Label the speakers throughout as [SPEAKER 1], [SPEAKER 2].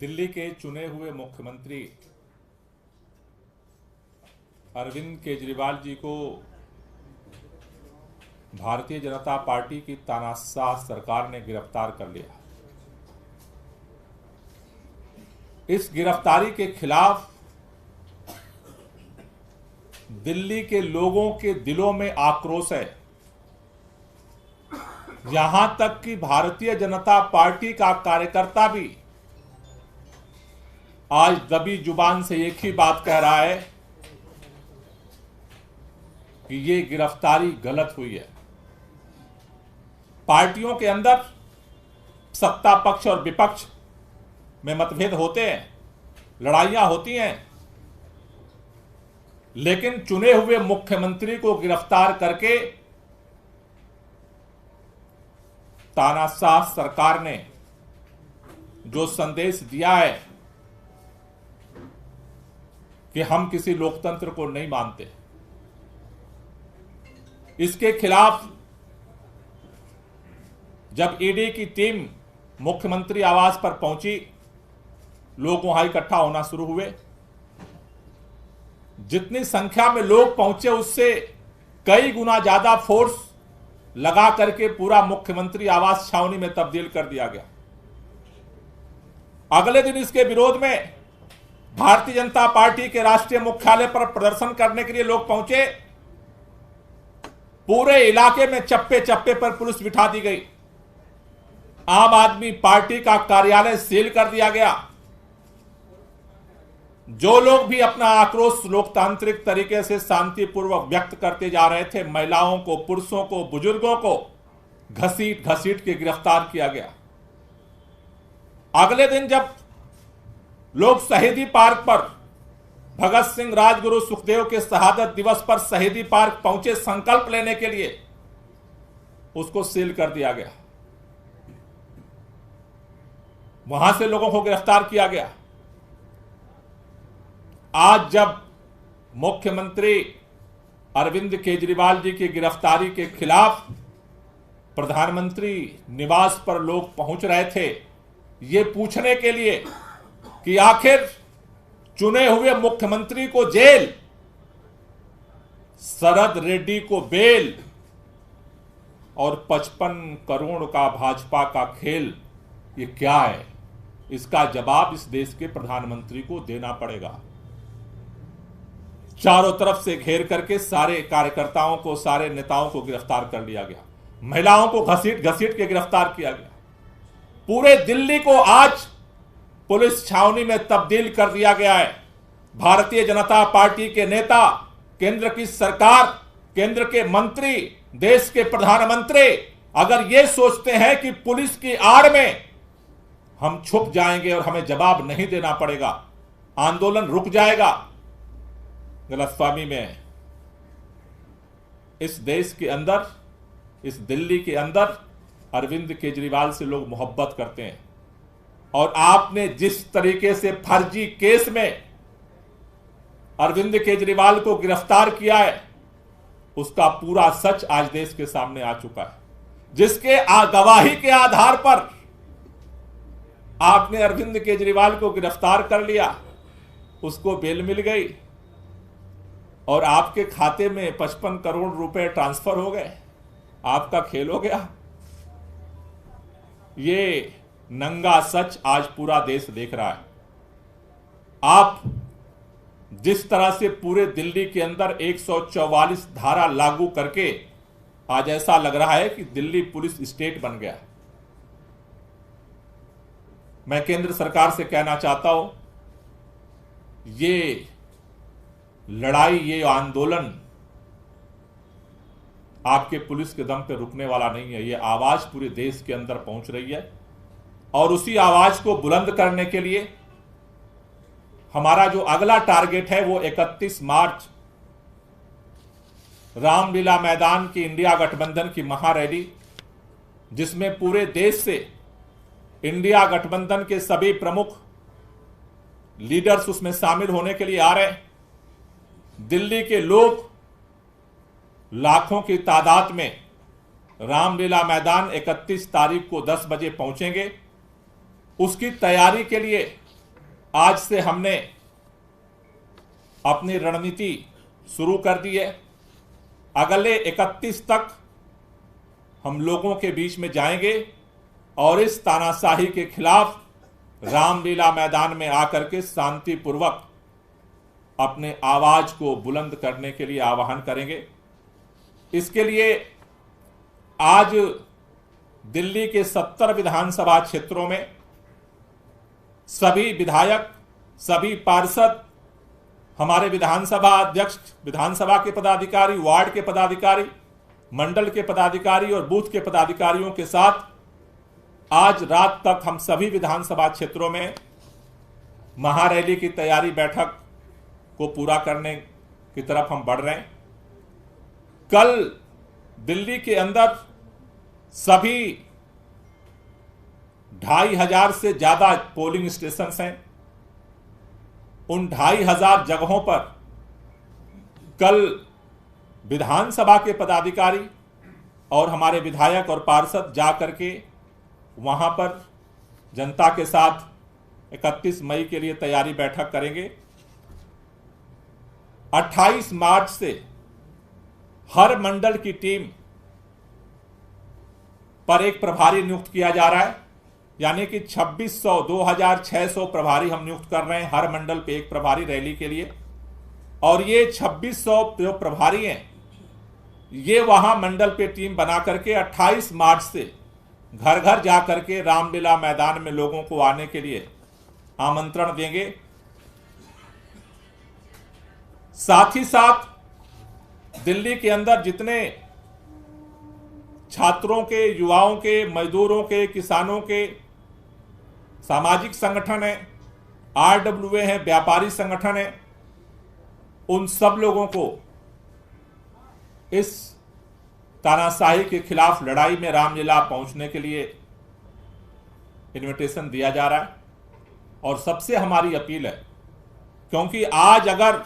[SPEAKER 1] दिल्ली के चुने हुए मुख्यमंत्री अरविंद केजरीवाल जी को भारतीय जनता पार्टी की तानाशाह सरकार ने गिरफ्तार कर लिया। इस गिरफ्तारी के खिलाफ दिल्ली के लोगों के दिलों में आक्रोश है। यहां तक कि भारतीय जनता पार्टी का कार्यकर्ता भी आज दबी जुबान से एक ही बात कह रहा है कि ये गिरफ्तारी गलत हुई है। पार्टियों के अंदर सत्ता पक्ष और विपक्ष में मतभेद होते हैं, लड़ाइयां होती हैं, लेकिन चुने हुए मुख्यमंत्री को गिरफ्तार करके तानाशाह सरकार ने जो संदेश दिया है कि हम किसी लोकतंत्र को नहीं मानते, इसके खिलाफ जब ईडी की टीम मुख्यमंत्री आवास पर पहुंची, लोग वहां इकट्ठा होना शुरू हुए। जितनी संख्या में लोग पहुंचे उससे कई गुना ज्यादा फोर्स लगा करके पूरा मुख्यमंत्री आवास छावनी में तब्दील कर दिया गया। अगले दिन इसके विरोध में भारतीय जनता पार्टी के राष्ट्रीय मुख्यालय पर प्रदर्शन करने के लिए लोग पहुंचे। पूरे इलाके में चप्पे चप्पे पर पुलिस बिठा दी गई। आम आदमी पार्टी का कार्यालय सील कर दिया गया। जो लोग भी अपना आक्रोश लोकतांत्रिक तरीके से शांतिपूर्वक व्यक्त करते जा रहे थे, महिलाओं को, पुरुषों को, बुजुर्गों को घसीट घसीट के गिरफ्तार किया गया। अगले दिन जब लोग शहीदी पार्क पर भगत सिंह, राजगुरु, सुखदेव के शहादत दिवस पर शहीदी पार्क पहुंचे संकल्प लेने के लिए, उसको सील कर दिया गया। वहां से लोगों को गिरफ्तार किया गया। आज जब मुख्यमंत्री अरविंद केजरीवाल जी की गिरफ्तारी के खिलाफ प्रधानमंत्री निवास पर लोग पहुंच रहे थे, ये पूछने के लिए कि आखिर चुने हुए मुख्यमंत्री को जेल, शरद रेड्डी को बेल और 55 करोड़ का भाजपा का खेल, ये क्या है? इसका जवाब इस देश के प्रधानमंत्री को देना पड़ेगा। चारों तरफ से घेर करके सारे कार्यकर्ताओं को, सारे नेताओं को गिरफ्तार कर लिया गया। महिलाओं को घसीट घसीट के गिरफ्तार किया गया। पूरे दिल्ली को आज पुलिस छावनी में तब्दील कर दिया गया है। भारतीय जनता पार्टी के नेता, केंद्र की सरकार, केंद्र के मंत्री, देश के प्रधानमंत्री अगर ये सोचते हैं कि पुलिस की आड़ में हम छुप जाएंगे और हमें जवाब नहीं देना पड़ेगा, आंदोलन रुक जाएगा, गलतफहमी में है। इस देश के अंदर, इस दिल्ली के अंदर अरविंद केजरीवाल से लोग मोहब्बत करते हैं। और आपने जिस तरीके से फर्जी केस में अरविंद केजरीवाल को गिरफ्तार किया है, उसका पूरा सच आज देश के सामने आ चुका है। जिसके गवाही के आधार पर आपने अरविंद केजरीवाल को गिरफ्तार कर लिया, उसको बेल मिल गई और आपके खाते में 55 करोड़ रुपए ट्रांसफर हो गए, आपका खेल हो गया। ये नंगा सच आज पूरा देश देख रहा है। आप जिस तरह से पूरे दिल्ली के अंदर 144 धारा लागू करके आज ऐसा लग रहा है कि दिल्ली पुलिस स्टेट बन गया। मैं केंद्र सरकार से कहना चाहता हूं, ये लड़ाई, ये आंदोलन आपके पुलिस के दम पे रुकने वाला नहीं है। ये आवाज पूरे देश के अंदर पहुंच रही है और उसी आवाज को बुलंद करने के लिए हमारा जो अगला टारगेट है वो 31 मार्च रामलीला मैदान की इंडिया गठबंधन की महारैली, जिसमें पूरे देश से इंडिया गठबंधन के सभी प्रमुख लीडर्स उसमें शामिल होने के लिए आ रहे हैं। दिल्ली के लोग लाखों की तादाद में रामलीला मैदान 31 तारीख को 10 बजे पहुंचेंगे। उसकी तैयारी के लिए आज से हमने अपनी रणनीति शुरू कर दी है। अगले 31 तक हम लोगों के बीच में जाएंगे और इस तानाशाही के खिलाफ रामलीला मैदान में आकर के शांतिपूर्वक अपने आवाज को बुलंद करने के लिए आह्वान करेंगे। इसके लिए आज दिल्ली के 70 विधानसभा क्षेत्रों में सभी विधायक, सभी पार्षद, हमारे विधानसभा अध्यक्ष, विधानसभा के पदाधिकारी, वार्ड के पदाधिकारी, मंडल के पदाधिकारी और बूथ के पदाधिकारियों के साथ आज रात तक हम सभी विधानसभा क्षेत्रों में महारैली की तैयारी बैठक को पूरा करने की तरफ हम बढ़ रहे हैं। कल दिल्ली के अंदर सभी 2500 से ज्यादा पोलिंग स्टेशन हैं। उन 2500 जगहों पर कल विधानसभा के पदाधिकारी और हमारे विधायक और पार्षद जा करके वहां पर जनता के साथ 31 मई के लिए तैयारी बैठक करेंगे। 28 मार्च से हर मंडल की टीम पर एक प्रभारी नियुक्त किया जा रहा है, यानी कि 2600 2600 प्रभारी हम नियुक्त कर रहे हैं हर मंडल पे एक प्रभारी रैली के लिए। और ये 2600 जो प्रभारी हैं ये वहां मंडल पे टीम बना करके 28 मार्च से घर घर जा करके रामलीला मैदान में लोगों को आने के लिए आमंत्रण देंगे। साथ ही साथ दिल्ली के अंदर जितने छात्रों के, युवाओं के, मजदूरों के, किसानों के सामाजिक संगठन है, आरडब्ल्यूए हैं, व्यापारी संगठन है, उन सब लोगों को इस तानाशाही के खिलाफ लड़ाई में रामलीला पहुंचने के लिए इनविटेशन दिया जा रहा है। और सबसे हमारी अपील है, क्योंकि आज अगर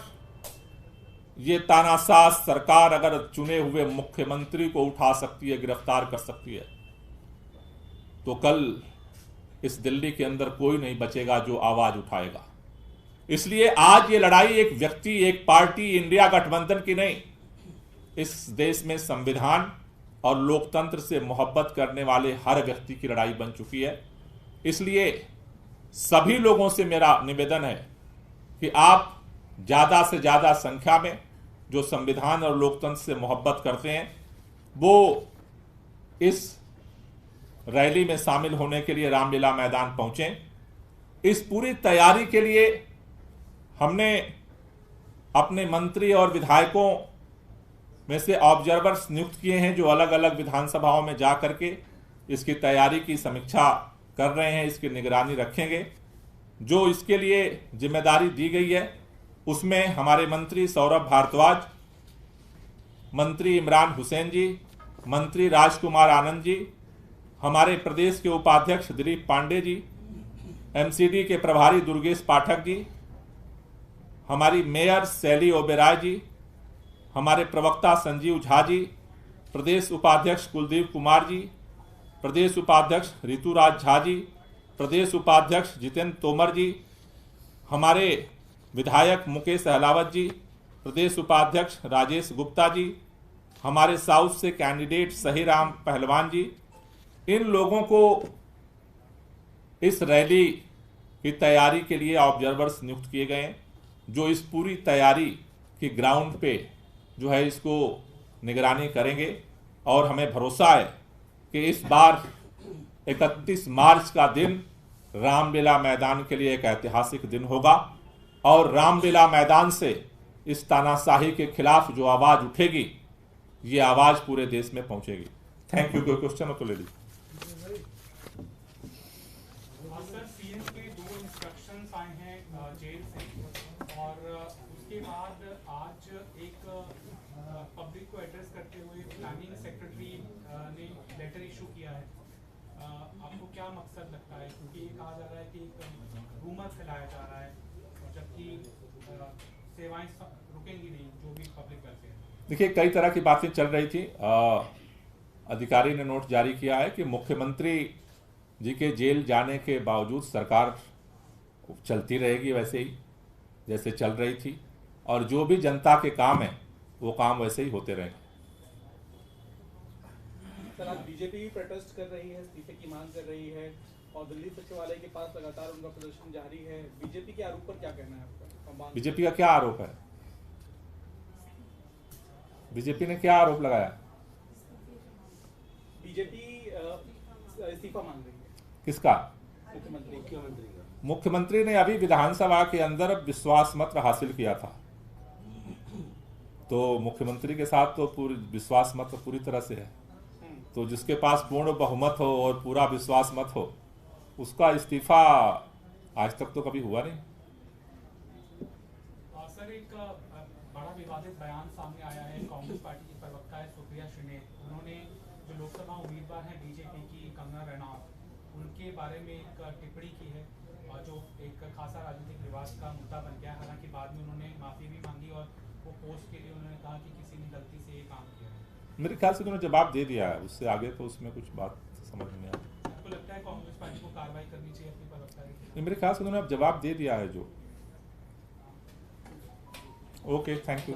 [SPEAKER 1] ये तानाशाह सरकार अगर चुने हुए मुख्यमंत्री को उठा सकती है, गिरफ्तार कर सकती है, तो कल इस दिल्ली के अंदर कोई नहीं बचेगा जो आवाज उठाएगा। इसलिए आज ये लड़ाई एक व्यक्ति, एक पार्टी, इंडिया गठबंधन की नहीं, इस देश में संविधान और लोकतंत्र से मोहब्बत करने वाले हर व्यक्ति की लड़ाई बन चुकी है। इसलिए सभी लोगों से मेरा निवेदन है कि आप ज्यादा से ज्यादा संख्या में जो संविधान और लोकतंत्र से मोहब्बत करते हैं वो इस रैली में शामिल होने के लिए रामलीला मैदान पहुंचें। इस पूरी तैयारी के लिए हमने अपने मंत्री और विधायकों में से ऑब्जर्वर्स नियुक्त किए हैं, जो अलग अलग विधानसभाओं में जा करके इसकी तैयारी की समीक्षा कर रहे हैं, इसकी निगरानी रखेंगे। जो इसके लिए जिम्मेदारी दी गई है उसमें हमारे मंत्री सौरभ भारद्वाज, मंत्री इमरान हुसैन जी, मंत्री राजकुमार आनंद जी, हमारे प्रदेश के उपाध्यक्ष दिलीप पांडे जी, एमसीडी के प्रभारी दुर्गेश पाठक जी, हमारी मेयर शैली ओबेराय जी, हमारे प्रवक्ता संजीव झा जी, प्रदेश उपाध्यक्ष कुलदीप कुमार जी, प्रदेश उपाध्यक्ष ऋतुराज झा जी, प्रदेश उपाध्यक्ष जितेंद्र तोमर जी, हमारे विधायक मुकेश अहलावत जी, प्रदेश उपाध्यक्ष राजेश गुप्ता जी, हमारे साउथ से कैंडिडेट सहीराम पहलवान जी। इन लोगों को इस रैली की तैयारी के लिए ऑब्जर्वर्स नियुक्त किए गए हैं, जो इस पूरी तैयारी की ग्राउंड पे जो है इसको निगरानी करेंगे। और हमें भरोसा है कि इस बार 31 मार्च का दिन रामलीला मैदान के लिए एक ऐतिहासिक दिन होगा और रामलीला मैदान से इस तानाशाही के खिलाफ जो आवाज उठेगी, ये आवाज पूरे देश में पहुंचेगी। Thank you. कोई क्वेश्चन हो तो ले लीजिए।
[SPEAKER 2] सीएम के 2 इंस्ट्रक्शंस आए हैं जेल से, और उसके बाद आज एक पब्लिक को एड्रेस करते हुए प्लानिंग सेक्रेटरी ने लेटर इशू किया है। आपको क्या मकसद लगता है, क्योंकि ये कहा जा रहा है कि एक रूमर फैलाया जा रहा है, जबकि सेवाएं रुकेंगी नहीं जो भी पब्लिक करते हैं।
[SPEAKER 1] देखिए, कई तरह की बातें चल रही थी। अधिकारी ने नोट जारी किया है कि मुख्यमंत्री जी के जेल जाने के बावजूद सरकार चलती रहेगी वैसे ही जैसे चल रही थी, और जो भी जनता के काम है वो काम वैसे ही होते रहेंगे।
[SPEAKER 3] सर, आज बीजेपी भी प्रोटेस्ट कर रही है, इस्तीफे की मांग कर रही है और दिल्ली सचिवालय के पास लगातार उनका प्रदर्शन जारी है। बीजेपी के आरोप पर क्या कहना है आपका?
[SPEAKER 1] बीजेपी का क्या आरोप है? बीजेपी ने क्या आरोप लगाया?
[SPEAKER 3] बीजेपी इस्तीफा मांग रही है।
[SPEAKER 1] किसका?
[SPEAKER 3] मुख्यमंत्री का।
[SPEAKER 1] मुख्यमंत्री ने अभी विधानसभा के अंदर विश्वास मत हासिल किया था, तो मुख्यमंत्री के साथ तो पूरी विश्वास मत पूरी तरह से है। तो जिसके पास पूर्ण बहुमत हो और पूरा विश्वास मत हो, उसका इस्तीफा आज तक तो कभी हुआ नहीं।
[SPEAKER 2] सर, एक बड़ा विवादित बयान सामने आया है। कांग्रेस पार्टी की प्रवक्ता है सुप्रिया श्रीनेत, उन्होंने जो लोकसभा उम्मीदवार हैं बीजेपी की कंगना रनौत, उनके बारे में एक टिप्पणी की है और जो एक खासा राजनीतिक विवाद का मुद्दा बन गया। हालांकि बाद में उन्होंने माफी भी मांगी और वो पोस्ट के लिए उन्होंने कहा कि किसी ने गलती से ये काम किया है।
[SPEAKER 1] मेरे ख्याल से उन्होंने जवाब दे दिया है, उससे आगे तो उसमें कुछ बात समझ में नहीं आई।
[SPEAKER 2] आपको लगता है कांग्रेस पार्टी को कार्रवाई करनी चाहिए अपनी प्रवक्ता के खिलाफ?
[SPEAKER 1] मेरे ख्याल से उन्होंने अब जवाब दे दिया है जो। Okay, thank you.